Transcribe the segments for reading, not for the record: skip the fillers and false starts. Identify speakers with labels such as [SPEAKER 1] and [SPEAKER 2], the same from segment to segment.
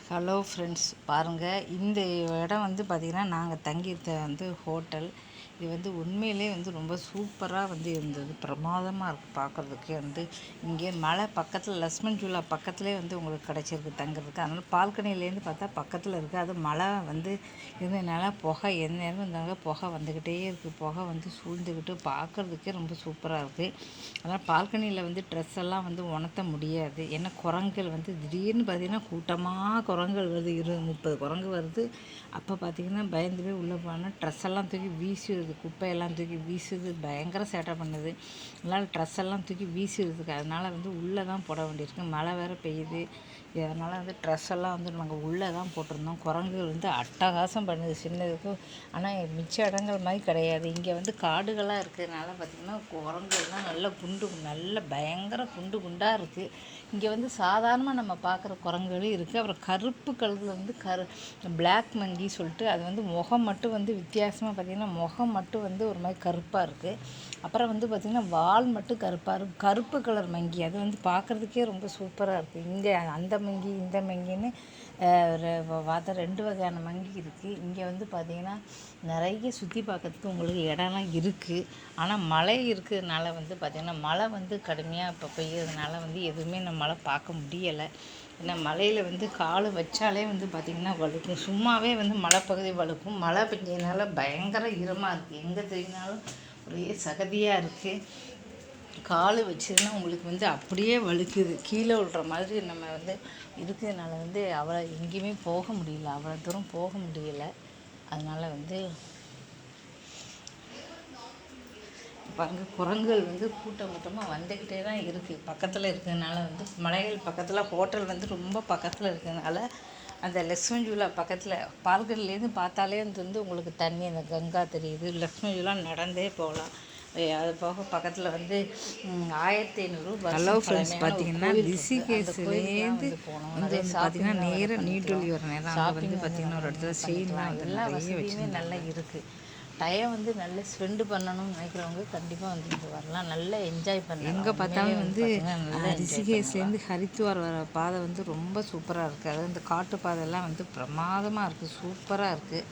[SPEAKER 1] Hello friends, பாருங்கள். இந்த இடம் வந்து பார்த்திங்கன்னா நாங்கள் தங்கியிருந்த ஹோட்டல். இது உண்மையிலே ரொம்ப சூப்பராக இருந்தது. பிரமாதமாக இருக்குது பார்க்குறதுக்கு. இங்கே மலை பக்கத்தில் லக்ஷ்மன் ஜூலா பக்கத்துலேயே உங்களுக்கு கிடச்சிருக்கு தங்குறதுக்கு. அதனால் பால்கனிலேருந்து பார்த்தா பக்கத்தில் இருக்குது. அது மழை இருந்ததுனால புகை எந்த நேரம் இருந்தாலும் புகை வந்துக்கிட்டே இருக்குது. புகை சூழ்ந்துக்கிட்டு பார்க்குறதுக்கே ரொம்ப சூப்பராக இருக்குது. அதனால் பால்கனியில் ட்ரெஸ் எல்லாம் உணர்த்த முடியாது. ஏன்னா குரங்குகள் திடீர்னு பார்த்திங்கன்னா கூட்டமாக குரங்குகள் வருது. 20-30 குரங்கு வருது. அப்போ பார்த்திங்கன்னா பயந்து போய் உள்ளே போனால் ட்ரெஸ் எல்லாம் தூக்கி வீசிடுது. குப்பையெல்லாம் தூக்கி வீசுது. பயங்கர சேட்டை பண்ணுது. அதனால் ட்ரெஸ் எல்லாம் தூக்கி வீசிடுறதுக்கு அதனால் உள்ளே தான் போட வேண்டியிருக்கு. மழை வேறு பெய்யுது. அதனால் ட்ரெஸ் எல்லாம் நாங்கள் உள்ளே தான் போட்டிருந்தோம். குரங்குகள் அட்டகாசம் பண்ணுது சின்னதுக்கு. ஆனால் மிச்ச இடங்கள் மாதிரி கிடையாது. இங்கே காடுகளாக இருக்கிறதுனால பார்த்திங்கன்னா குரங்குகள்லாம் நல்ல பயங்கர குண்டாக இருக்குது. இங்கே சாதாரணமாக நம்ம பார்க்குற குரங்குகளும் இருக்குது. அப்புறம் கருப்பு கலரில் பிளாக் மங்கி சொல்லிட்டு அது முகம் மட்டும் வித்தியாசமாக பார்த்திங்கன்னா முகம் மட்டும் ஒரு மாதிரி கருப்பாக இருக்குது. அப்புறம் பார்த்திங்கன்னா வால் மட்டும் கருப்பாக இருக்குது. கருப்பு கலர் மங்கி அது பார்க்குறதுக்கே ரொம்ப சூப்பராக இருக்குது. இங்கே அந்த மங்கி இந்த மங்கின்னு பார்த்தா 2 வகையான மங்கி இருக்குது. இங்கே பார்த்திங்கன்னா நிறைய சுற்றி பார்க்கறதுக்கு உங்களுக்கு இடம்லாம் இருக்குது. ஆனால் மழை இருக்கிறதுனால பார்த்திங்கன்னா மழை கடுமையாக இப்போ பெய்யறதுனால எதுவுமே நம்மளால் பார்க்க முடியலை. ஏன்னா மலையில் கால் வச்சாலே பார்த்திங்கன்னா வழுக்கும். சும்மாவே மலைப்பகுதி வழுக்கும். மழை பெஞ்சதுனால பயங்கர ஈரமாக இருக்குது. எங்கே தெரியினாலும் ஒரே சகதியாக இருக்குது. கால் வச்சுன்னா உங்களுக்கு அப்படியே வழுக்குது. கீழே விழுற மாதிரி நம்ம இருக்கிறதுனால அவ்வளோ எங்கேயுமே போக முடியல. அவ்வளோ தூரம் போக முடியலை. அதனால் பாருங்கள், குரங்குகள் கூட்டமாக வந்துக்கிட்டே தான் இருக்குது. பக்கத்தில் இருக்கிறதுனால மலைகள் பக்கத்தில் ஹோட்டல் ரொம்ப பக்கத்தில் இருக்கிறதுனால அந்த லக்ஷ்மன் ஜூலா பக்கத்தில் பால்கனிலேருந்து பார்த்தாலே உங்களுக்கு தண்ணி அந்த கங்கா தெரியுது. லக்ஷ்மன் ஜூலா நடந்தே போகலாம். அது போக பக்கத்தில் 1500
[SPEAKER 2] ஹலோ ஃப்ரெண்ட்ஸ், பார்த்தீங்கன்னா ரிஷிகேஷ்லேருந்து பார்த்தீங்கன்னா நேராக நீட்டொலி வர நேரம் அங்கே பார்த்தீங்கன்னா ஒரு இடத்துல செயின்லாம்
[SPEAKER 1] எல்லா வசதியுமே நல்லா இருக்குது. டைம் நல்லா ஸ்பெண்டு பண்ணணும்னு நினைக்கிறவங்க கண்டிப்பாக இங்கே வரலாம். நல்லா என்ஜாய் பண்ணலாம்.
[SPEAKER 2] எங்கே பார்த்தாலும் ரிஷிகேஷ்லேருந்து ஹரித்வார் வர பாதை ரொம்ப சூப்பராக இருக்குது. அது இந்த காட்டு பாதையெல்லாம் பிரமாதமாக இருக்குது. சூப்பராக இருக்குது.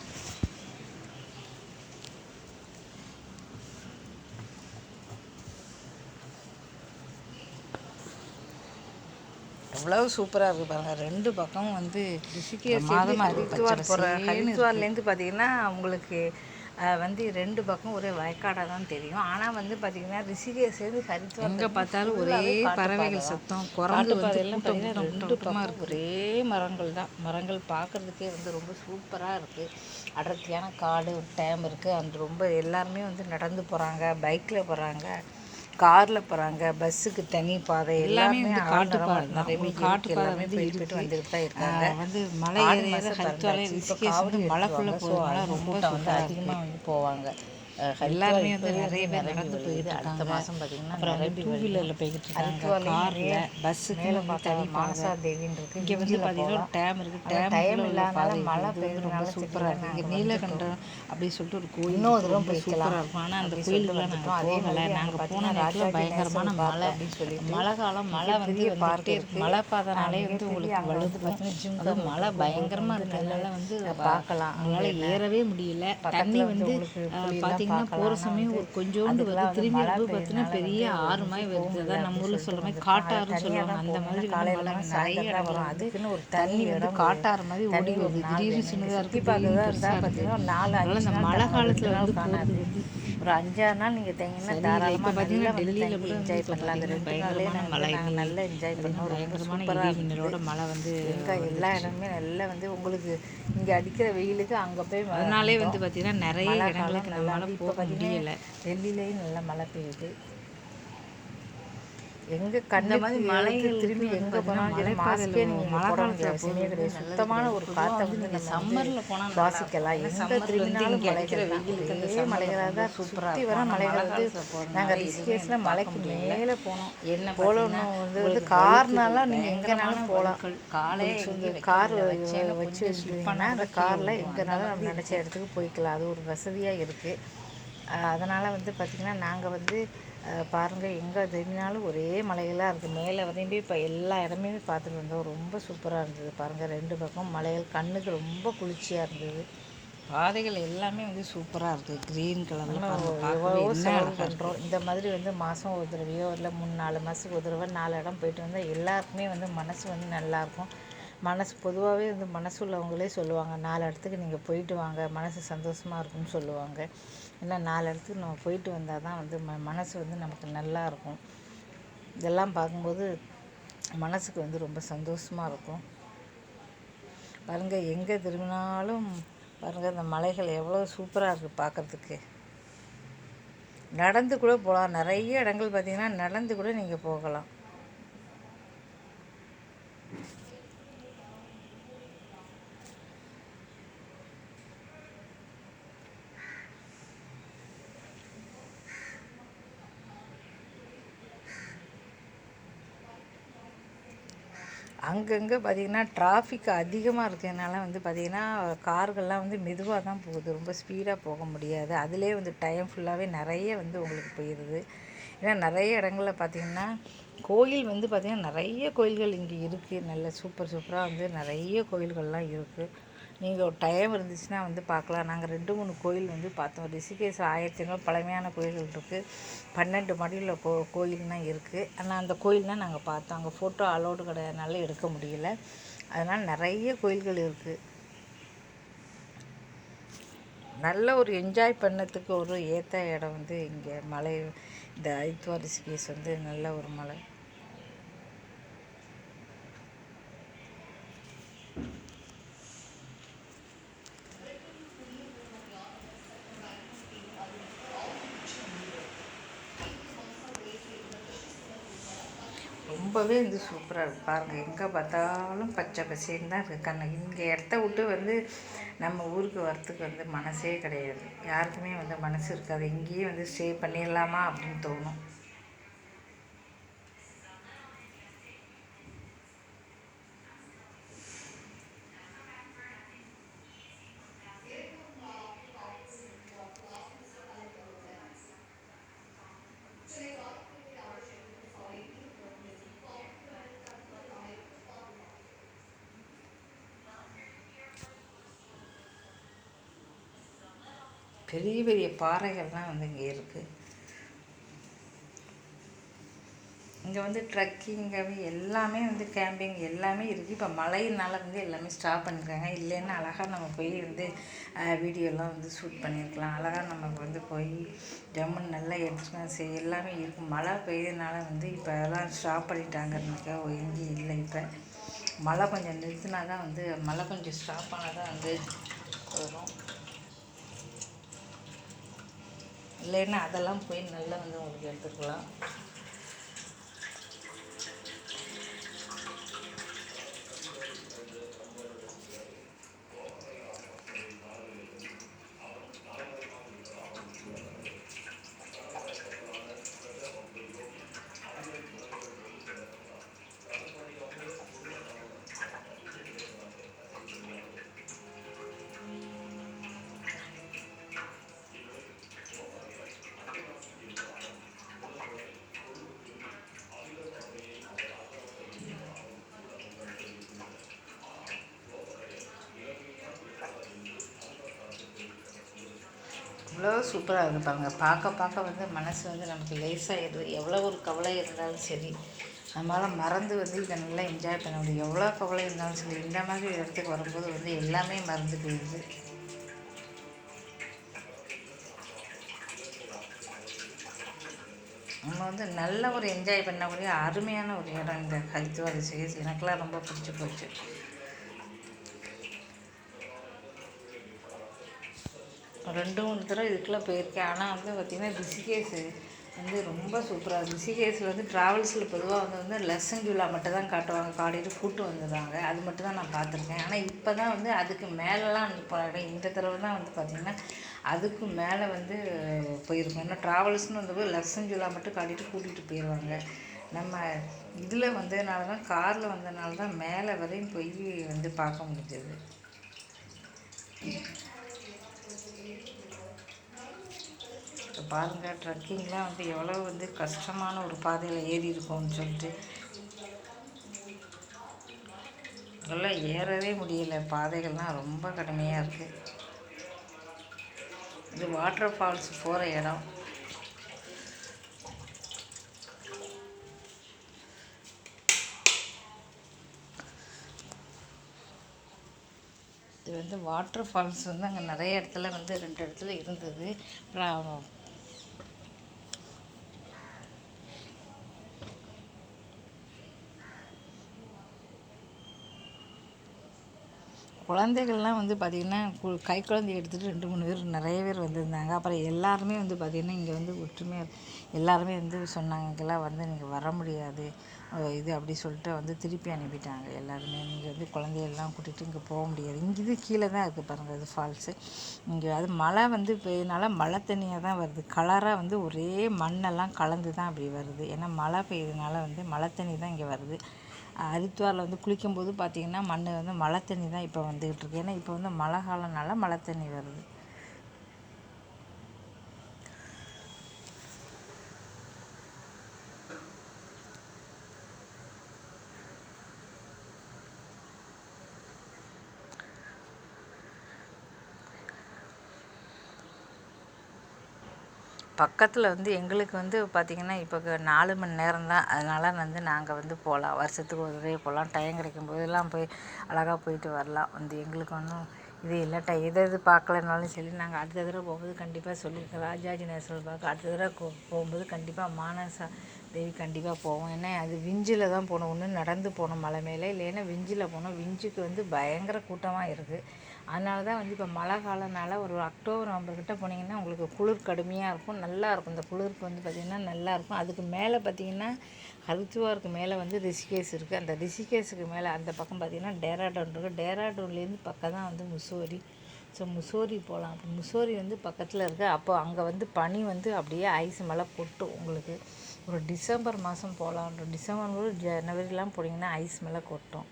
[SPEAKER 1] எவ்வளவு சூப்பராக இருக்குது பாருங்கள். 2 பக்கமும் ரிஷிகேஷ் ஹரித்வார்லேருந்து பார்த்திங்கன்னா உங்களுக்கு 2 பக்கம் ஒரே வயக்காடாக தான் தெரியும். ஆனால் பார்த்திங்கன்னா ரிஷிகேஷ்லேருந்து ஹரித்வார்
[SPEAKER 2] எங்கே பார்த்தாலும் ஒரே பறவைகள் சத்தம், குரங்கு
[SPEAKER 1] பாதையெல்லாம் பார்த்திங்கன்னா 2 பக்கம் ஒரே மரங்கள் தான். மரங்கள் பார்க்குறதுக்கே ரொம்ப சூப்பராக இருக்குது. அடர்த்தியான காடு டைம் இருக்குது. ரொம்ப எல்லாருமே நடந்து போகிறாங்க, பைக்கில் போகிறாங்க, காரில் போகிறாங்க, பஸ்ஸுக்கு தனி பாதை எல்லாமே
[SPEAKER 2] காட்டு பாதை தான். காட்டு பாதை
[SPEAKER 1] போயிட்டு வந்துட்டு தான் இருக்காங்க.
[SPEAKER 2] மலை மலைக்குள்ளே போகிறதுனால ரொம்ப
[SPEAKER 1] அதிகமாக போவாங்க.
[SPEAKER 2] எல்லாருமே நிறைய பேர் நடந்து போயிட்டு
[SPEAKER 1] அடுத்த மாதம் பார்த்திங்கன்னா
[SPEAKER 2] அப்புறம் 2 வீலரில் போய்கிட்டு இருக்காங்க, காரில், பஸ்ஸுக்கு
[SPEAKER 1] தனி மாசா தேவின்னு இருக்குது.
[SPEAKER 2] இங்கே பார்த்தீங்கன்னா ஒரு டேம் இருக்குது.
[SPEAKER 1] டைம் இல்லாதனால மழை பெய்யுறதுனால
[SPEAKER 2] சூப்பராக இருக்குது. இங்கே நீலகண்டம் அப்படின்னு சொல்லிட்டு ஒரு கோயில்
[SPEAKER 1] இன்னொரு தூரம்
[SPEAKER 2] சூப்பராக இருக்கும். ஆனால் அந்த கோயிலுக்குலாம் நாங்கள் போகலை. நாங்கள் போன நேரத்தில் பயங்கரமான மழை. மழை காலம் மழை பார்த்துட்டே இருக்குது. மழை பாதனாலே உங்களுக்கு வலுது பார்த்தீங்கன்னா மழை பயங்கரமாக இருக்கிறதுனால
[SPEAKER 1] பார்க்கலாம்.
[SPEAKER 2] அவங்களால ஏறவே முடியல. தண்ணி பார்த்தீங்கன்னா போகிற சமயம் ஒரு கொஞ்சோண்டு வருது. திரும்பி பார்த்தீங்கன்னா பெரிய ஆறு மாதிரி வருது. அதான் நம்ம ஊரில் சொல்கிற மாதிரி காட்டாறுன்னு சொல்லுவாங்க. அந்த மாதிரி மழை நிறைய இடம் வரும். அதுக்குன்னு ஒரு தண்ணி காட்டாறு மாதிரி ஓடி வருது. திடீர்னு சின்னதாக இருக்குது.
[SPEAKER 1] பார்த்தீங்கன்னா
[SPEAKER 2] அந்த மழை காலத்தில் போகிறது
[SPEAKER 1] ஒரு 5-6 நாள் நீங்கள் தங்கிங்கன்னா தாராளமாக பார்த்தீங்கன்னா டெல்லியில் கூட என்ஜாய் பண்ணலாம். அந்த 2 நாளே
[SPEAKER 2] மழை
[SPEAKER 1] நல்லா என்ஜாய் பண்ணோம்.
[SPEAKER 2] பயங்கரமான இடிமின்னலோட மழை
[SPEAKER 1] எங்கே எல்லா இடமே நல்லா உங்களுக்கு இங்கே அடிக்கிற வெயிலுக்கு அங்கே போய்
[SPEAKER 2] அதனாலே பார்த்தீங்கன்னா நிறைய இடங்களுக்கு நம்மளால போக முடியல.
[SPEAKER 1] டெல்லியிலையும் நல்லா மழை பெய்யுது. எங்கே கண்ட மாதிரி மழைகள் திரும்பி எங்கே போனாலும் மாஸ்கே நீங்கள் மழை காலத்தில் அவசியமே கிடையாது. சுத்தமான ஒரு காற்றை நம்ம சம்மரில் போனால் சுவாசிக்கலாம். எங்கே திரும்பினாலும் கிடைக்கிற வெயிலுக்கு மலைகளாக தான் சூப்பராக வர மலைகள் நாங்கள் ரிஷிகேஷில் மலைக்கு மேலே போனோம். என்ன போகணும் கார்னாலாம் நீங்கள் எங்கேனாலும் போகலாம். காலை கார் வச்சு வச்சுருந்தீங்கன்னா அந்த காரில் எங்கேனாலும் நம்ம நினச்ச இடத்துக்கு போய்க்கலாம். அது ஒரு வசதியாக இருக்குது. அதனால் பார்த்திங்கன்னா நாங்கள் பாருங்கள் எங்கே திரும்பினாலும் ஒரே மலைகளாக இருக்குது. மேலே வரையும் இப்போ எல்லா இடமே பார்த்துட்டு வந்தோம். ரொம்ப சூப்பராக இருந்தது. பாருங்கள் 2 பக்கம் மலைகள் கண்ணுக்கு ரொம்ப குளிர்ச்சியாக இருந்தது. பாதைகள் எல்லாமே வந்து சூப்பராக இருக்குது. க்ரீன் கலரில் எவ்வளவோ செலவு பண்ணுறோம். இந்த மாதிரி வந்து மாதம் ஒரு தடவையோ இல்லை 3-4 மாதத்துக்கு ஒரு தடவை 4 இடம் போயிட்டு வந்தால் எல்லாருக்குமே வந்து மனசு வந்து நல்லாயிருக்கும். மனசு பொதுவாகவே வந்து மனசு உள்ளவங்களே சொல்லுவாங்க 4 இடத்துக்கு நீங்கள் போயிட்டு வாங்க, மனசு சந்தோஷமாக இருக்கும்னு சொல்லுவாங்க. ஏன்னா 4 இடத்துக்கு நம்ம போயிட்டு வந்தால் தான் வந்து மனசு வந்து நமக்கு நல்லா இருக்கும். இதெல்லாம் பார்க்கும்போது மனசுக்கு வந்து ரொம்ப சந்தோஷமாக இருக்கும். பாருங்கள் எங்கே திரும்பினாலும் பாருங்கள் இந்த மலைகள் எவ்வளோ சூப்பராக இருக்குது பார்க்குறதுக்கு. நடந்து கூட போகலாம். நிறைய இடங்கள் பார்த்திங்கன்னா நடந்து கூட நீங்கள் போகலாம். அங்கங்கே பார்த்திங்கன்னா டிராஃபிக் அதிகமாக இருக்கிறதுனால வந்து பார்த்திங்கன்னா கார்கள்லாம் வந்து மெதுவாக தான் போகுது. ரொம்ப ஸ்பீடாக போக முடியாது. அதிலே வந்து டைம் ஃபுல்லாகவே நிறைய வந்து உங்களுக்கு போயிடுது. ஏன்னா நிறைய இடங்களில் பார்த்திங்கன்னா கோயில் வந்து பார்த்திங்கன்னா நிறைய கோயில்கள் இங்கே இருக்குது. நல்ல சூப்பராக வந்து நிறைய கோயில்கள்லாம் இருக்குது. நீங்கள் ஒரு டைம் இருந்துச்சுன்னா வந்து பார்க்கலாம். நாங்கள் 2-3 கோயில் வந்து பார்த்தோம். ரிஷிகேஷ் 1500 பழமையான கோயில்கள் இருக்குது. 12 மடியில் கோயில்லாம் இருக்குது. ஆனால் அந்த கோயில்லாம் நாங்கள் பார்த்தோம். அங்கே ஃபோட்டோ அலோடு கிடையாதுனால எடுக்க முடியல. அதனால் நிறைய கோயில்கள் இருக்குது. நல்ல ஒரு என்ஜாய் பண்ணத்துக்கு ஒரு ஏற்ற இடம் வந்து இங்கே மலை. இந்த ஹரித்வார் ரிஷிகேஷ் வந்து நல்ல ஒரு மலை. ரொம்பவே வந்து சூப்பராக இருக்குது. பாருங்கள் எங்கே பார்த்தாலும் பச்சை பசேன்னு தான் இருக்குது. இங்கே இடத்த விட்டு வந்து நம்ம ஊருக்கு வரத்துக்கு வந்து மனசே கிடையாது. யாருக்குமே வந்து மனசு இருக்காது. இங்கேயே வந்து ஸ்டே பண்ணிடலாமா அப்படின்னு தோணும். பெரிய பெரிய பாறைகள்லாம் வந்து இங்கே இருக்குது. இங்கே வந்து ட்ரக்கிங்காகவே எல்லாமே வந்து கேம்பிங் எல்லாமே இருக்குது. இப்போ மழையினால் வந்து எல்லாமே ஸ்டாப் பண்ணியிருக்காங்க. இல்லைன்னா அழகாக நம்ம போய் வந்து வீடியோலாம் வந்து ஷூட் பண்ணியிருக்கலாம். அழகாக நமக்கு வந்து போய் ஜம்முன்னு நல்லா எடுத்துக்கலாம் எல்லாமே இருக்கும். மழை பெய்யறதுனால வந்து இப்போ எல்லாம் ஸ்டாப் பண்ணிட்டாங்கன்னாக்கா எங்கேயும் இல்லை. இப்போ மழை கொஞ்சம் நிறுத்தினா தான் வந்து மழை கொஞ்சம் ஸ்டாப் ஆனால் தான் வந்து வரும். இல்லைன்னா அதெல்லாம் போய் நல்லா வந்து உங்களுக்கு எடுத்துக்கலாம். இவ்வளோ சூப்பராக இருக்குது பாருங்கள். பார்க்க வந்து மனசு வந்து நமக்கு லேசாகிடுது. எவ்வளோ ஒரு கவலை இருந்தாலும் சரி நம்மளால் மறந்து வந்து இதை நல்லா என்ஜாய் பண்ண முடியும். எவ்வளோ கவலை இருந்தாலும் சரி இந்த மாதிரி இடத்துக்கு வரும்போது வந்து எல்லாமே மறந்து போயிடுது. நம்ம வந்து நல்ல ஒரு என்ஜாய் பண்ணக்கூடிய அருமையான ஒரு இடம் இந்த ஹரித்வார் ரிஷிகேஷ். எனக்கெல்லாம் ரொம்ப பிடிச்சி போச்சு. ரெண்டு 3 தடவை இதுக்கெல்லாம் போயிருக்கேன். ஆனால் வந்து பார்த்திங்கன்னா ரிஷிகேஷ் வந்து ரொம்ப சூப்பராக. ரிஷிகேஷில் வந்து ட்ராவல்ஸில் பொதுவாக வந்து லெசன்ஜூலா மட்டும் தான் காட்டுவாங்க. காலையில் கூட்டு வந்துடுறாங்க. அது மட்டும் தான் நான் பார்த்துருக்கேன். ஆனால் இப்போ தான் வந்து அதுக்கு மேலெலாம் வந்து போனேன். இந்த தடவை தான் வந்து பார்த்திங்கன்னா அதுக்கு மேலே வந்து போயிருக்கோம். ஏன்னா ட்ராவல்ஸ்னு வந்தபோது லெசன்ஜூலா மட்டும் காட்டிட்டு கூட்டிகிட்டு போயிடுவாங்க. நம்ம இதில் வந்ததுனால தான் காரில் வந்ததுனால தான் மேலே வரையும் போய் வந்து பார்க்க முடிஞ்சது. பாருங்கள் ட்ரக்கிங்லாம் வந்து எவ்வளோ வந்து கஷ்டமான ஒரு பாதையில் ஏறி இருக்கோம்னு சொல்லிட்டு அதெல்லாம் ஏறவே முடியலை. பாதைகள்லாம் ரொம்ப கடுமையாக இருக்குது. இது வாட்டர் ஃபால்ஸ் போகிற இடம். இது வந்து வாட்டர் ஃபால்ஸ் வந்து அங்கே நிறைய இடத்துல வந்து 2 இடத்துல இருந்தது. அப்புறம் குழந்தைகள்லாம் வந்து பார்த்திங்கன்னா கை குழந்தைய எடுத்துகிட்டு 2-3 பேர் நிறைய பேர் வந்திருந்தாங்க. அப்புறம் எல்லாருமே வந்து பார்த்திங்கன்னா இங்கே வந்து ஒற்றுமையாக எல்லாருமே வந்து சொன்னாங்க, இங்கெல்லாம் வந்து நீங்கள் வர முடியாது இது அப்படி சொல்லிட்டு வந்து திருப்பி அனுப்பிட்டாங்க எல்லாருமே. இங்கே வந்து குழந்தைகள்லாம் கூட்டிகிட்டு இங்கே போக முடியாது. இங்கே இது கீழே தான் இருக்குது பாருங்கள் இது ஃபால்ஸு. இங்கே அது மழை வந்து பெய்யறதுனால மழை தண்ணியாக தான் வருது. கலராக வந்து ஒரே மண்ணெல்லாம் கலந்து தான் அப்படி வருது. ஏன்னா மழை பெய்யறதுனால வந்து மழை தண்ணி தான் இங்கே வருது. ஹரித்வாரில் வந்து குளிக்கும்போது பார்த்திங்கன்னா மண் வந்து மழை தண்ணி தான் இப்போ வந்துக்கிட்டு இருக்கு. ஏன்னா இப்போ வந்து மழை காலம்னால மழை தண்ணி வருது. பக்கத்தில் வந்து எங்களுக்கு வந்து பார்த்திங்கன்னா இப்போ 4 மணி நேரம் தான். அதனால் வந்து நாங்கள் வந்து போகலாம், வருஷத்துக்கு ஒரு தடவை போகலாம். டைம் கிடைக்கும் போதெல்லாம் போய் அழகாக போயிட்டு வரலாம். வந்து எங்களுக்கு ஒன்றும் இது இல்லாட்டா எது பார்க்கலனாலும் சரி, நாங்கள் அடுத்த தடவை போகும்போது கண்டிப்பாக சொல்லியிருக்கோம். ராஜாஜி நேஷனல் பார்க் அடுத்த தடவை போகும்போது கண்டிப்பாக மானசா தேவி கண்டிப்பாக போவோம். ஏன்னா அது விஞ்சில் தான் போகணும். ஒன்று நடந்து போகணும் மலை மேலே, இல்லைன்னா விஞ்சில் போகணும். விஞ்சுக்கு வந்து பயங்கர கூட்டமாக இருக்குது. அதனால தான் வந்து இப்போ மழை காலம்னால ஒரு அக்டோபர் நவம்பர்கிட்ட போனீங்கன்னா உங்களுக்கு குளிர் கடுமையாக இருக்கும், நல்லாயிருக்கும். இந்த குளிருக்கு வந்து பார்த்திங்கன்னா நல்லாயிருக்கும். அதுக்கு மேலே பார்த்திங்கன்னா ஹரித்வாருக்கு மேலே வந்து ரிஷிகேஷ் இருக்குது. அந்த ரிஷிகேஷுக்கு மேலே அந்த பக்கம் பார்த்திங்கன்னா டேராடூன் இருக்குது. டேராடூன்லேருந்து பக்கம் தான் வந்து முசோரி. ஸோ முசோரி போகலாம். அப்போ முசோரி வந்து பக்கத்தில் இருக்குது. அப்போ அங்கே வந்து பனி வந்து அப்படியே ஐஸ் மழை கொட்டும் உங்களுக்கு. ஒரு டிசம்பர் மாதம் போகலாம். டிசம்பர் ஜனவரிலாம் போனீங்கன்னா ஐஸ் மழை கொட்டும்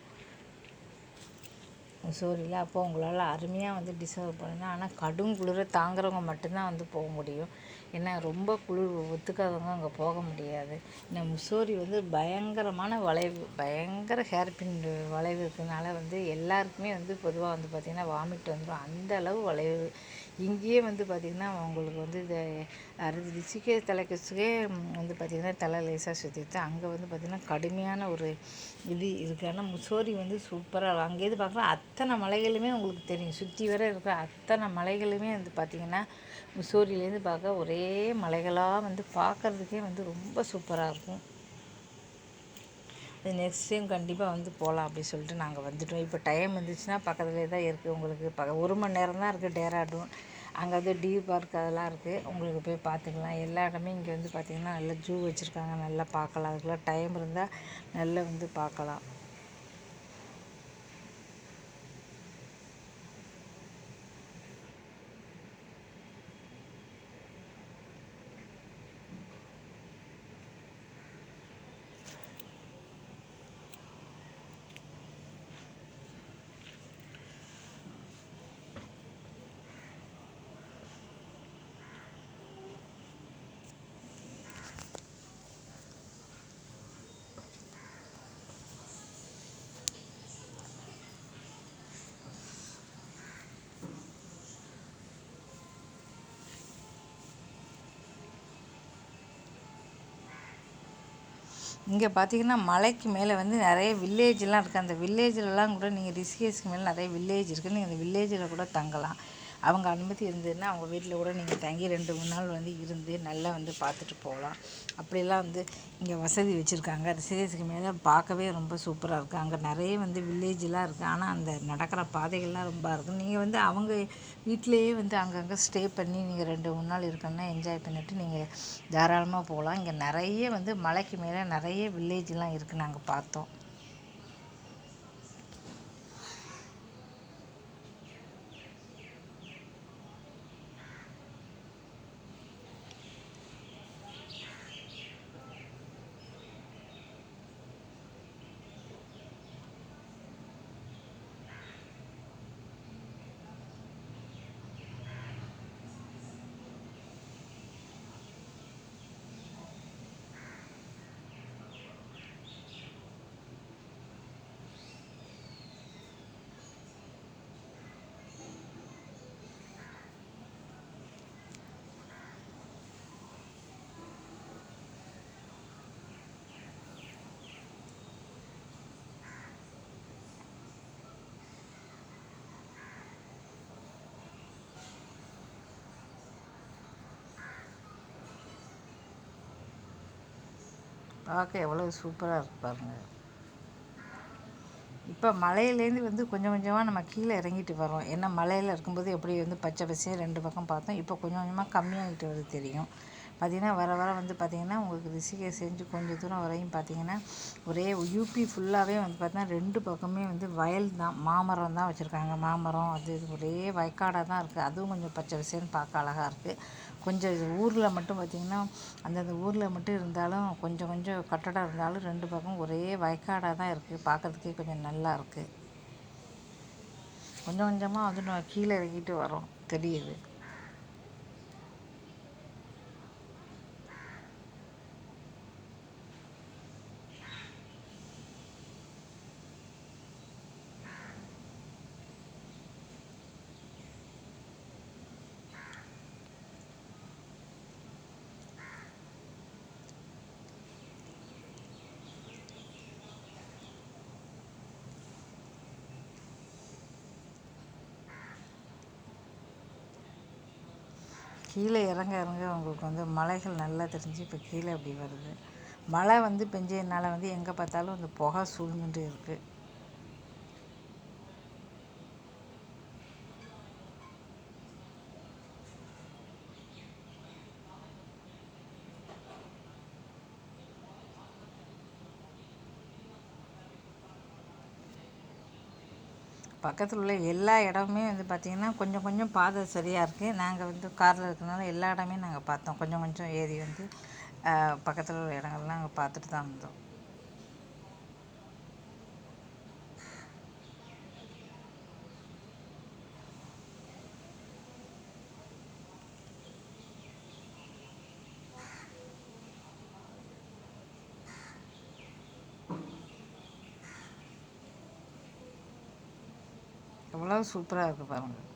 [SPEAKER 1] முசோரியில். அப்போ உங்களால் அருமையாக வந்து டிசம்பர் போனீங்கன்னா, ஆனால் கடும் குளிரை தாங்குறவங்க மட்டும்தான் வந்து போக முடியும். ஏன்னா ரொம்ப குளிர் ஒத்துக்காதவங்க அங்கே போக முடியாது. ஏன்னா முசோரி வந்து பயங்கரமான வளைவு, பயங்கர ஹேர்பின் வளைவு இருக்கிறதுனால வந்து எல்லாருக்குமே வந்து பொதுவாக வந்து பார்த்திங்கன்னா வாமிட் வந்துடும். அந்த அளவு வளைவு. இங்கேயே வந்து பார்த்திங்கன்னா உங்களுக்கு வந்து இந்த ரிஷிகேஷ் தலைக்கச்சுக்கே வந்து பார்த்திங்கன்னா தலை லேசாக சுற்றிட்டு அங்கே வந்து பார்த்திங்கன்னா கடுமையான ஒரு இது இருக்குது. ஆனால் முசோரி வந்து சூப்பராக இருக்கும். அங்கேருந்து பார்க்குற அத்தனை மலைகளுமே உங்களுக்கு தெரியும். சுற்றி வர இருக்கிற அத்தனை மலைகளுமே வந்து பார்த்திங்கன்னா முசோரியிலேருந்து பார்க்க ஒரே மலைகளாக வந்து பார்க்குறதுக்கே வந்து ரொம்ப சூப்பராக இருக்கும். அது நெக்ஸ்ட் டைம் கண்டிப்பாக வந்து போகலாம் அப்படி சொல்லிட்டு நாங்கள் வந்துட்டோம். இப்போ டைம் இருந்துச்சுன்னா பக்கத்துலேயே தான் இருக்குது உங்களுக்கு. 1 மணி நேரம் தான் இருக்குது டேராடூன். அங்கே வந்து டீர் பார்க் அதெல்லாம் இருக்குது. உங்களுக்கு போய் பார்த்துக்கலாம். எல்லா இடமே இங்கே வந்து பார்த்திங்கன்னா நல்லா ஜூ வச்சுருக்காங்க, நல்லா பார்க்கலாம். அதுக்கெல்லாம் டைம் இருந்தால் நல்லா வந்து பார்க்கலாம். இங்கே பார்த்தீங்கன்னா மலைக்கு மேலே வந்து நிறைய வில்லேஜ்லாம் இருக்குது. அந்த வில்லேஜ்லலாம் கூட நீங்கள் ரிஷிகேஷ்க்கு மேலே நிறைய வில்லேஜ் இருக்குது. நீங்கள் அந்த வில்லேஜில் கூட தங்கலாம். அவங்க அனுமதி இருந்ததுன்னா அவங்க வீட்டில் கூட நீங்கள் தங்கி 2-3 நாள் வந்து இருந்து நல்லா வந்து பார்த்துட்டு போகலாம். அப்படிலாம் வந்து இங்கே வசதி வச்சுருக்காங்க. ரிஷிகேஷ்க்கு மேலே பார்க்கவே ரொம்ப சூப்பராக இருக்குது. அங்கே நிறைய வந்து வில்லேஜெலாம் இருக்குது. ஆனால் அந்த நடக்கிற பாதைகள்லாம் ரொம்ப இருக்குது. நீங்கள் வந்து அவங்க வீட்டிலையே வந்து அங்கங்கே ஸ்டே பண்ணி நீங்கள் 2-3 நாள் இருக்கணும்னா என்ஜாய் பண்ணிவிட்டு நீங்கள் தாராளமாக போகலாம். இங்கே நிறைய வந்து மலைக்கு மேலே நிறைய வில்லேஜெலாம் இருக்குது. நாங்கள் பார்த்தோம். பார்க்க எவ்வளோ சூப்பராக இருக்கு பாருங்கள். இப்போ மலையிலேருந்து வந்து கொஞ்சம் கொஞ்சமாக நம்ம கீழே இறங்கிட்டு வரோம். ஏன்னா மலையில் இருக்கும்போது எப்படி வந்து பச்சை பசேல் 2 பக்கம் பார்த்தோம். இப்போ கொஞ்சம் கொஞ்சமாக கம்மியாகிட்டு வருது தெரியும். பார்த்திங்கன்னா வர வர வந்து பார்த்திங்கன்னா உங்களுக்கு ரிஷிகேஷ் செஞ்சு கொஞ்சம் தூரம் வரையும் பார்த்திங்கன்னா ஒரே யூபி ஃபுல்லாகவே வந்து பார்த்திங்கன்னா 2 பக்கமே வந்து வயல் தான், மாமரம் தான் வச்சுருக்காங்க. மாமரம் அது இது ஒரே வயக்காடாக தான் இருக்குது. அதுவும் கொஞ்சம் பச்சை பசேல்னு பார்க்க அழகாக இருக்குது. கொஞ்சம் ஊரில் மட்டும் பார்த்திங்கன்னா அந்தந்த ஊரில் மட்டும் இருந்தாலும் கொஞ்சம் கொஞ்சம் கட்டடம் இருந்தாலும் 2 பக்கம் ஒரே வயக்காடாக தான் இருக்குது. பார்க்குறதுக்கே கொஞ்சம் நல்லா இருக்குது. கொஞ்சம் கொஞ்சமாக வந்து நான் கீழே இறங்கிட்டு வரோம் தெரியுது. கீழே இறங்க இறங்க உங்களுக்கு வந்து மலைகள் நல்லா தெரிஞ்சு இப்போ கீழே அப்படி வருது. மழை வந்து பெஞ்சதுனால வந்து எங்கே பார்த்தாலும் அந்த புகை சூழ்ந்துட்டு இருக்குது. பக்கத்தில் உள்ள எல்லா இடமுமே வந்து பார்த்திங்கன்னா கொஞ்சம் கொஞ்சம் பாதை சரியாக இருக்குது. நாங்கள் வந்து காரில் இருக்கிறனால எல்லா இடமே நாங்கள் பார்த்தோம். கொஞ்சம் கொஞ்சம் ஏறி வந்து பக்கத்தில் உள்ள இடங்கள்லாம் நாங்கள் பார்த்துட்டு தான் வந்தோம். எவ்வளோ சூப்பராக இருக்குது பாருங்கள்.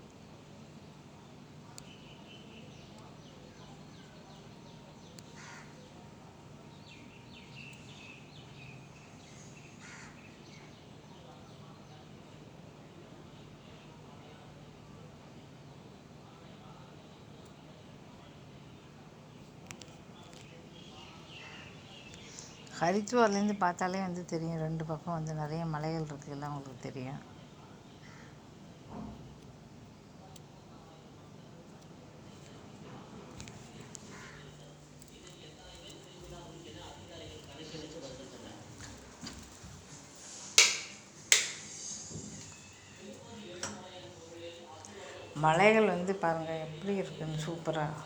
[SPEAKER 1] ஹரித்வார்லேருந்து பார்த்தாலே வந்து தெரியும் 2 பக்கம் வந்து நிறைய மலைகள் இருக்குதுலாம் உங்களுக்கு தெரியும். மலைகள் வந்து பாருங்கள் எப்படி இருக்குன்னு சூப்பராக.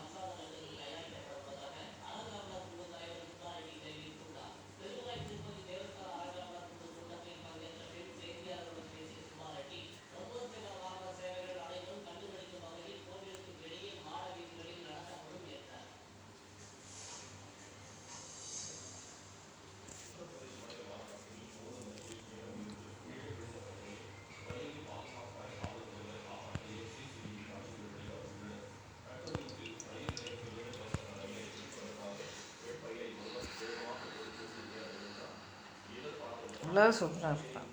[SPEAKER 1] எவ்வளோ சூப்பராக இருப்பாங்க.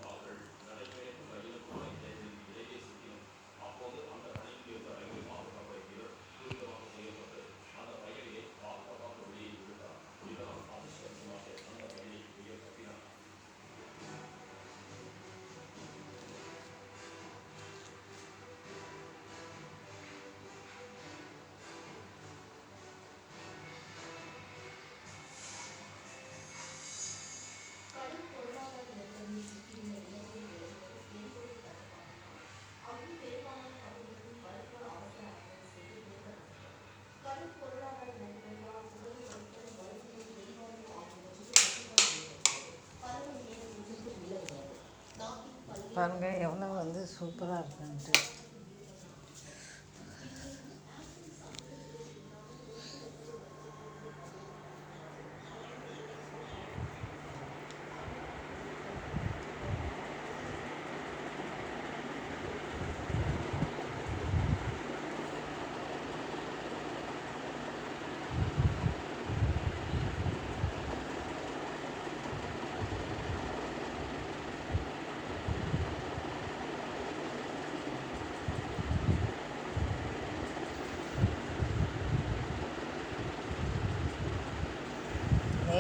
[SPEAKER 1] பாருங்கள் எவ்வளோ வந்து சூப்பராக இருக்குன்ட்டு.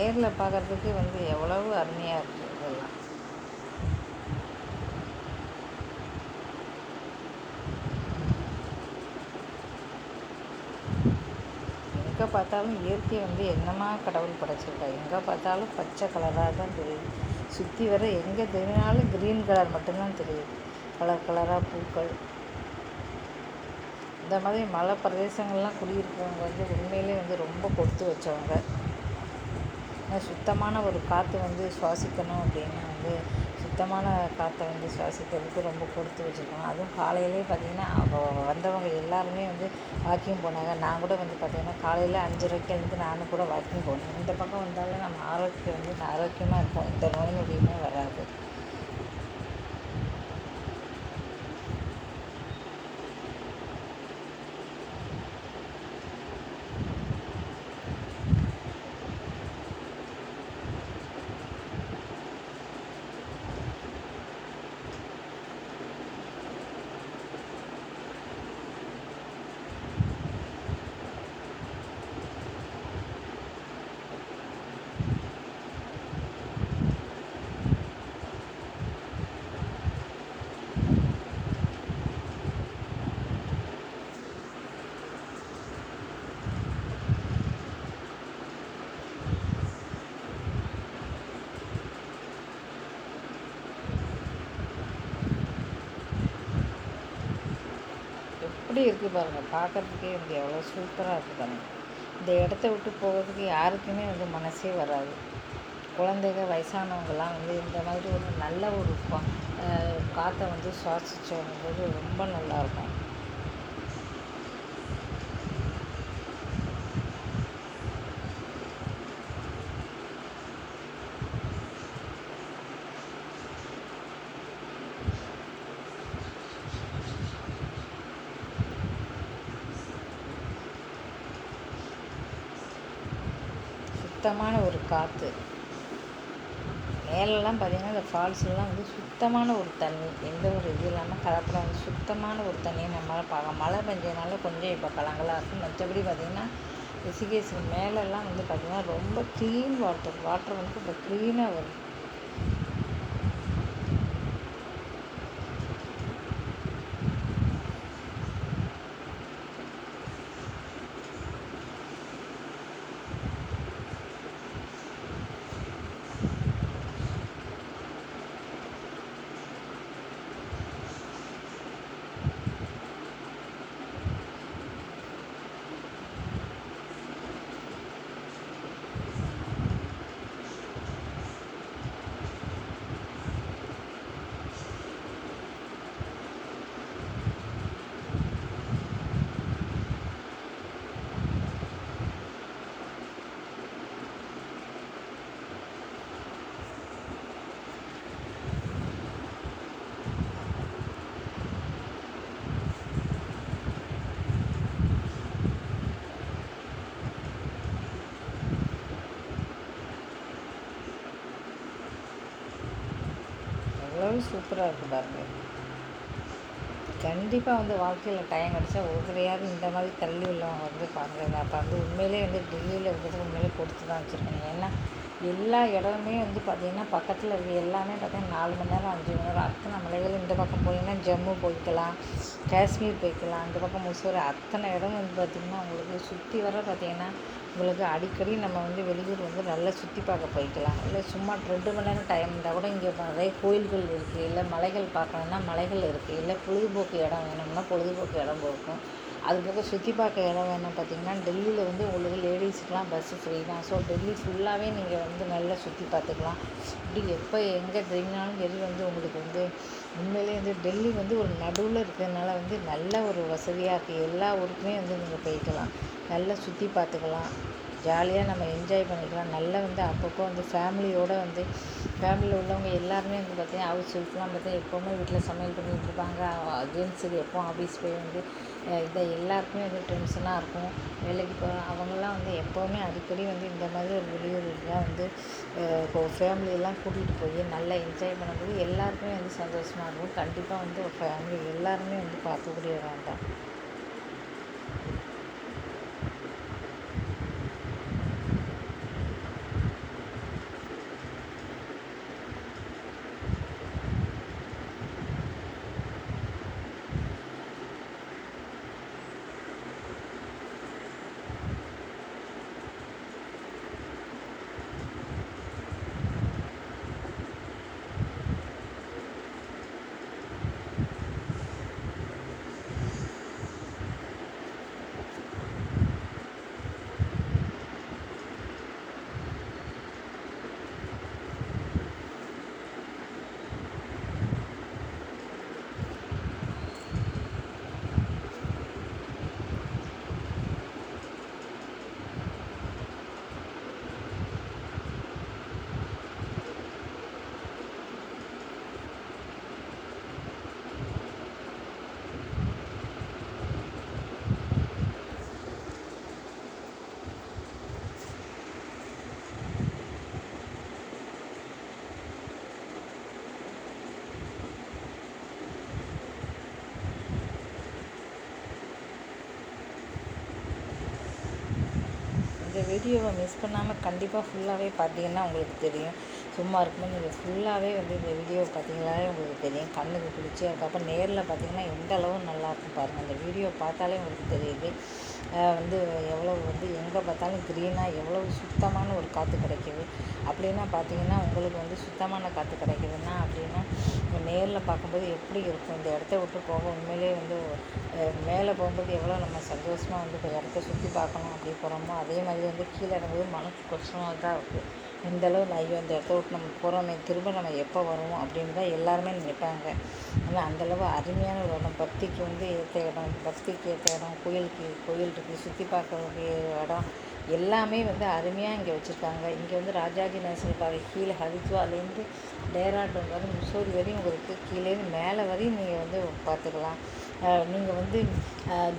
[SPEAKER 1] நேரில் பார்க்குறதுக்கு வந்து எவ்வளவு அருமையாக இருக்குது இதெல்லாம். எங்கே பார்த்தாலும் இயற்கை வந்து என்னமா கடவுள் படைச்சிருக்கா. எங்கே பார்த்தாலும் பச்சை கலராக தான் தெரியுது. சுற்றி வர எங்கே தெரிஞ்சாலும் க்ரீன் கலர் மட்டும்தான் தெரியுது. கலர் கலராக பூக்கள். இந்த மாதிரி மலை பிரதேசங்கள்லாம் குடியிருக்கிறவங்க வந்து உண்மையிலே வந்து ரொம்ப கொடுத்து வச்சவங்க. சுத்தமான ஒரு காற்று வந்து சுவாசிக்கணும் அப்படின்னா வந்து சுத்தமான காற்றை வந்து சுவாசிக்கிறதுக்கு ரொம்ப கொடுத்து வச்சுருக்கோம். அதுவும் காலையிலே பார்த்திங்கன்னா வந்தவங்க எல்லாருமே வந்து வாக்கிங் போனாங்க. நான் கூட வந்து பார்த்திங்கன்னா காலையில் 5:30க்கு எழுந்து நானும் கூட வாக்கிங் போனேன். இந்த பக்கம் வந்தாலும் நம்ம ஆரோக்கியம் வந்து ஆரோக்கியமாக இருக்கும். எந்த நோய் நொடியுமே வராது. எப்படி இருக்குது பாருங்கள். பார்க்குறதுக்கே வந்து எவ்வளோ சூப்பராக இருக்குது பாருங்கள். இந்த இடத்த விட்டு போகிறதுக்கு யாருக்குமே வந்து மனசே வராது. குழந்தைங்க வயசானவங்கெல்லாம் வந்து இந்த மாதிரி ஒரு நல்ல ஒரு காற்றை வந்து சுவாசிச்சோங்கும்போது ரொம்ப நல்லாயிருக்கும். சுத்தமான ஒரு காற்று. மேலெல்லாம் பார்த்திங்கன்னா இந்த ஃபால்ஸ்லாம் வந்து சுத்தமான ஒரு தண்ணி, எந்த ஒரு இது இல்லாமல் கலப்படம் வந்து சுத்தமான ஒரு தண்ணியை நம்மளால் பார்க்கலாம். மழை பெஞ்சதுனால கொஞ்சம் இப்போ கலங்கலாக இருக்கும். மற்றபடி பார்த்திங்கன்னா ரிஷிகேஷுக்கு மேலெல்லாம் வந்து பார்த்திங்கன்னா ரொம்ப க்ளீன் வாட்டர் வந்து இப்போ க்ளீனாக வருது. எவ்வளோ சூப்பராக இருக்குது பாருங்கள். கண்டிப்பாக வந்து வாழ்க்கையில் டைம் கிடச்சா ஒருத்தரையாவது இந்த மாதிரி தள்ளி உள்ளவங்க வந்து பாருங்கள். அப்போ வந்து உண்மையிலே வந்து டெல்லியில் இருக்கிறது உண்மையிலே கொடுத்து தான் வச்சுருக்கேன். ஏன்னா எல்லா இடமுமே வந்து பார்த்திங்கன்னா பக்கத்தில் இருக்க எல்லாமே பார்த்திங்கன்னா 4 மணி நேரம் 5 மணி நேரம் அத்தனை மலைகள். இந்த பக்கம் போயிங்கன்னா ஜம்மு போய்க்கலாம், காஷ்மீர் போய்க்கலாம், இந்த பக்கம் முசோரி அத்தனை இடம் வந்து பார்த்திங்கன்னா உங்களுக்கு சுற்றி வர பார்த்திங்கன்னா உங்களுக்கு அடிக்கடி நம்ம வந்து வெளியூர் வந்து நல்லா சுற்றி பார்க்க போய்க்கலாம். இல்லை சும்மா 2 மணி நேரம் டைம் இருந்தால் கூட இங்கே நிறைய கோயில்கள் இருக்குது. இல்லை மலைகள் பார்க்கணுன்னா மலைகள் இருக்குது. இல்லை பொழுதுபோக்கு இடம் வேணும்னா பொழுதுபோக்கு இடம் இருக்கும். அதுபோக சுற்றி பார்க்க இடம் வேணும். பார்த்திங்கன்னா டெல்லியில் வந்து உங்களுக்கு லேடிஸுக்கெலாம் பஸ்ஸு ஃப்ரீ தான். ஸோ டெல்லி ஃபுல்லாகவே நீங்கள் வந்து நல்லா சுற்றி பார்த்துக்கலாம். இப்படி எப்போ எங்கே ட்ரெயினாலும் சரி வந்து உங்களுக்கு வந்து உண்மையிலே வந்து டெல்லி வந்து ஒரு நடுவில் இருக்கிறதுனால வந்து நல்ல ஒரு வசதியாக இருக்குது. எல்லா ஊருக்குமே வந்து நீங்கள் போய்க்கலாம், நல்லா சுற்றி பார்த்துக்கலாம், ஜாலியாக நம்ம என்ஜாய் பண்ணிக்கலாம். நல்லா வந்து அப்பப்போ வந்து ஃபேமிலியோடு வந்து ஃபேமிலியில் உள்ளவங்க எல்லாருமே வந்து பார்த்திங்கன்னா ஹவுஸ் ஒய்ஃப்லாம் பார்த்தா எப்போவுமே வீட்டில் சமையல் பண்ணிகிட்டு இருப்பாங்க. ஜென்ஸுக்கு எப்போ ஆஃபீஸ் போய் வந்து இதை எல்லாருக்குமே வந்து டென்ஷனாக இருக்கும். வேலைக்கு அவங்கெல்லாம் வந்து எப்போவுமே அடிக்கடி வந்து இந்த மாதிரி ஒரு வெளியூருக்குலாம் வந்து இப்போ ஃபேமிலியெல்லாம் கூட்டிகிட்டு போய் நல்லா என்ஜாய் பண்ணும்போது எல்லாருக்குமே வந்து சந்தோஷமாக இருக்கும். கண்டிப்பாக வந்து ஒரு ஃபேமிலி எல்லாருமே வந்து பார்க்கக்கூடிய வேண்டாம். இந்த வீடியோவை மிஸ் பண்ணாமல் கண்டிப்பாக ஃபுல்லாகவே பார்த்தீங்கன்னா உங்களுக்கு தெரியும். சும்மா இருக்கும்போது நீங்கள் ஃபுல்லாகவே வந்து இந்த வீடியோவை பார்த்தீங்கன்னாலே உங்களுக்கு தெரியும். கண்ணுக்கு குளிர்ச்சி. அதுக்கப்புறம் நேரில் பார்த்தீங்கன்னா எந்த அளவு நல்லாயிருக்கும் பாருங்கள். அந்த வீடியோ பார்த்தாலே உங்களுக்கு தெரியுது. வந்து எவ்வளோ வந்து எங்கே பார்த்தாலும் க்ரீனாக எவ்வளோ சுத்தமான ஒரு காற்று கிடைக்கிது. அப்படின்னா பார்த்தீங்கன்னா உங்களுக்கு வந்து சுத்தமான காற்று கிடைக்கிதுன்னா அப்படின்னா நேரில் பார்க்கும்போது எப்படி இருக்கும்? இந்த இடத்த விட்டு போக உண்மையிலே வந்து மேலே போகும்போது எவ்வளோ நம்ம சந்தோஷமாக வந்து இப்போ இடத்த சுற்றி பார்க்கணும் அப்படி போகிறோமோ, அதே மாதிரி வந்து கீழே இறங்கும்போது மனசு கஷ்டமாக தான் இருக்குது. இந்த அளவு ஐயோ இந்த இடத்த விட்டு நம்ம போகிறோமே, திரும்ப நம்ம எப்போ வருவோம் அப்படின்னு தான் எல்லாருமே நினைப்பாங்க. ஆனால் அந்தளவு அருமையான ஒரு இடம். பக்திக்கு வந்து ஏற்ற இடம், பக்திக்கு ஏற்ற இடம், கோயில் இருக்குது, சுற்றி பார்க்கறதுக்கு இடம் எல்லாமே வந்து அருமையாக இங்கே வச்சுருக்காங்க. இங்கே வந்து ராஜாஜி நேஷனல் பார்க் கீழே ஹரித்வார்லேருந்து டேராடூன் வரை முசோரி வரையும் உங்களுக்கு கீழேருந்து மேலே வரையும் நீங்கள் வந்து பார்த்துக்கலாம். நீங்கள் வந்து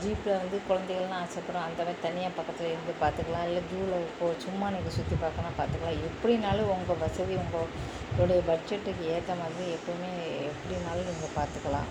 [SPEAKER 1] ஜீப்பில் வந்து குழந்தைகள்லாம் ஆசைப்படும் அந்த மாதிரி தனியாக பக்கத்தில் இருந்து பார்த்துக்கலாம். இல்லை ஜூவில் சும்மா நீங்கள் சுற்றி பார்க்கணும் பார்த்துக்கலாம். எப்படினாலும் உங்கள் வசதி உங்களுடைய பட்ஜெட்டுக்கு ஏற்ற மாதிரி எப்போவுமே எப்படினாலும் நீங்கள் பார்த்துக்கலாம்.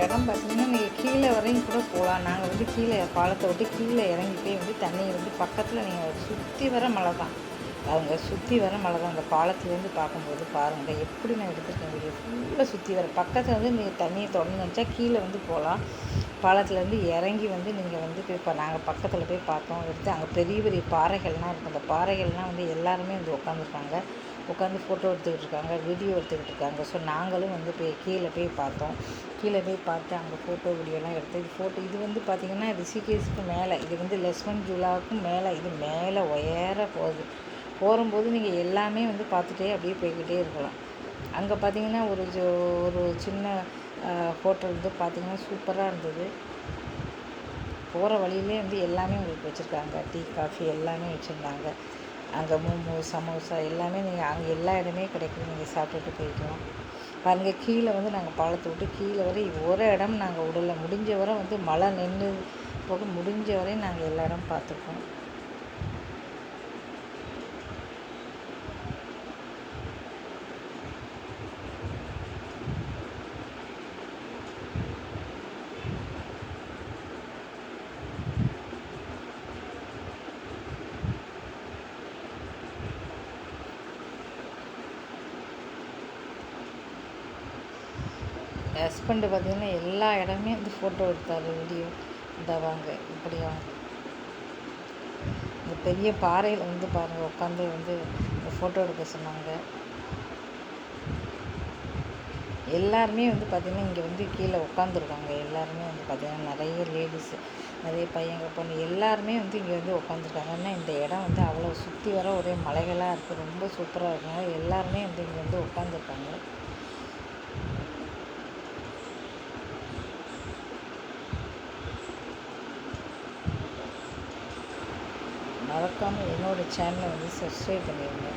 [SPEAKER 1] இடம் பார்த்திங்கன்னா நீங்கள் கீழே வரையும் கூட போகலாம். நாங்கள் வந்து கீழே பாலத்தை விட்டு கீழே இறங்கி போய் வந்து தண்ணி வந்து பக்கத்தில் நீங்கள் சுற்றி வர மலை தான். அவங்க சுற்றி வர மலை தான். அந்த பாலத்துலேருந்து பார்க்கும்போது பாருங்கள் எப்படி நான் எடுத்துருக்கேன் வீடியோ ஃபுல்லாக சுற்றி வர பக்கத்தில் வந்து நீங்கள் தண்ணியை தொடர்ந்து நினச்சா கீழே வந்து போகலாம். பாலத்துலேருந்து இறங்கி வந்து நீங்கள் வந்து போய் இப்போ நாங்கள் பக்கத்தில் போய் பார்த்தோம் எடுத்து அங்கே பெரிய பெரிய பாறைகள்லாம் இருக்கும். அந்த பாறைகள்லாம் வந்து எல்லாருமே வந்து உட்காந்துருக்காங்க, உட்காந்து ஃபோட்டோ எடுத்துக்கிட்டு இருக்காங்க, வீடியோ எடுத்துக்கிட்டு இருக்காங்க. ஸோ நாங்களும் வந்து போய் கீழே போய் பார்த்தோம். கீழே போய் பார்த்து அங்கே ஃபோட்டோ வீடியோலாம் எடுத்து இது வந்து பார்த்திங்கன்னா ரிஷிகேஷுக்கு மேலே, இது வந்து லெஸ்மன் ஜூலாவுக்கும் மேலே, இது மேலே உயர போகும்போது நீங்கள் எல்லாமே வந்து பார்த்துட்டே அப்படியே போய்கிட்டே இருக்கலாம். அங்கே பார்த்திங்கன்னா ஒரு சின்ன ஹோட்டல் வந்து பார்த்திங்கன்னா சூப்பராக இருந்தது. போகிற வழியிலே வந்து எல்லாமே உங்களுக்கு வச்சுருக்காங்க, டீ காஃபி எல்லாமே வச்சுருந்தாங்க. அங்கே மோமோ சமோசா எல்லாமே நீங்கள் அங்கே எல்லா இடமே கிடைக்கும், நீங்கள் சாப்பிட்டுட்டு போய்க்கலாம். பாருங்கள் கீழே வந்து நாங்கள் பாலத்தை விட்டு கீழே வரை ஒரு இடம் நாங்கள் விடல, முடிஞ்ச வரை வந்து மழை நின்று போக முடிஞ்ச வரையும் நாங்கள் எல்லா இடம் பார்த்துருக்கோம். ஹஸ்பண்டு பார்த்திங்கன்னா எல்லா இடமே வந்து ஃபோட்டோ எடுத்தார், வீடியோ. இந்த வாங்க இப்படி வாங்க, இந்த பெரிய பாறையில் வந்து பாருங்கள் உட்காந்து வந்து ஃபோட்டோ எடுக்க சொன்னாங்க. எல்லாருமே வந்து பார்த்திங்கன்னா இங்கே வந்து கீழே உட்காந்துருக்காங்க. எல்லாருமே வந்து பார்த்திங்கன்னா நிறைய லேடிஸு, நிறைய பையங்க பொண்ணு எல்லாருமே வந்து இங்கே வந்து உட்காந்துருக்காங்க. ஏன்னா இந்த இடம் வந்து அவ்வளோ சுற்றி வர ஒரே மலைகளாக இருக்குது, ரொம்ப சூப்பராக இருக்குங்க. எல்லாருமே வந்து இங்கே வந்து உட்காந்துருக்காங்க. மறக்காமல் என்னோடய சேனலை வந்து சப்ஸ்கிரைப் பண்ணிடுங்க.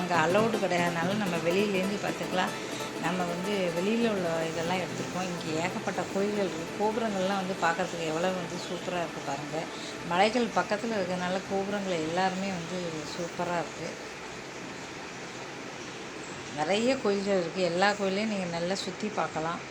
[SPEAKER 1] அங்கே அலௌடு கிடையாதுனால நம்ம வெளியிலேருந்து பார்த்துக்கலாம். நம்ம வந்து வெளியில் உள்ள இதெல்லாம் எடுத்துருக்கோம். இங்கே ஏகப்பட்ட கோயில்கள் இருக்குது. கோபுரங்கள்லாம் வந்து பார்க்குறதுக்கு எவ்வளோ வந்து சூப்பராக இருக்குது பாருங்கள். மலைகள் பக்கத்தில் இருக்கிறதுனால கோபுரங்கள் எல்லாருமே வந்து சூப்பராக இருக்குது. நிறைய கோயில்கள் இருக்குது. எல்லா கோயிலையும் நீங்கள் நல்லா சுற்றி பார்க்கலாம்.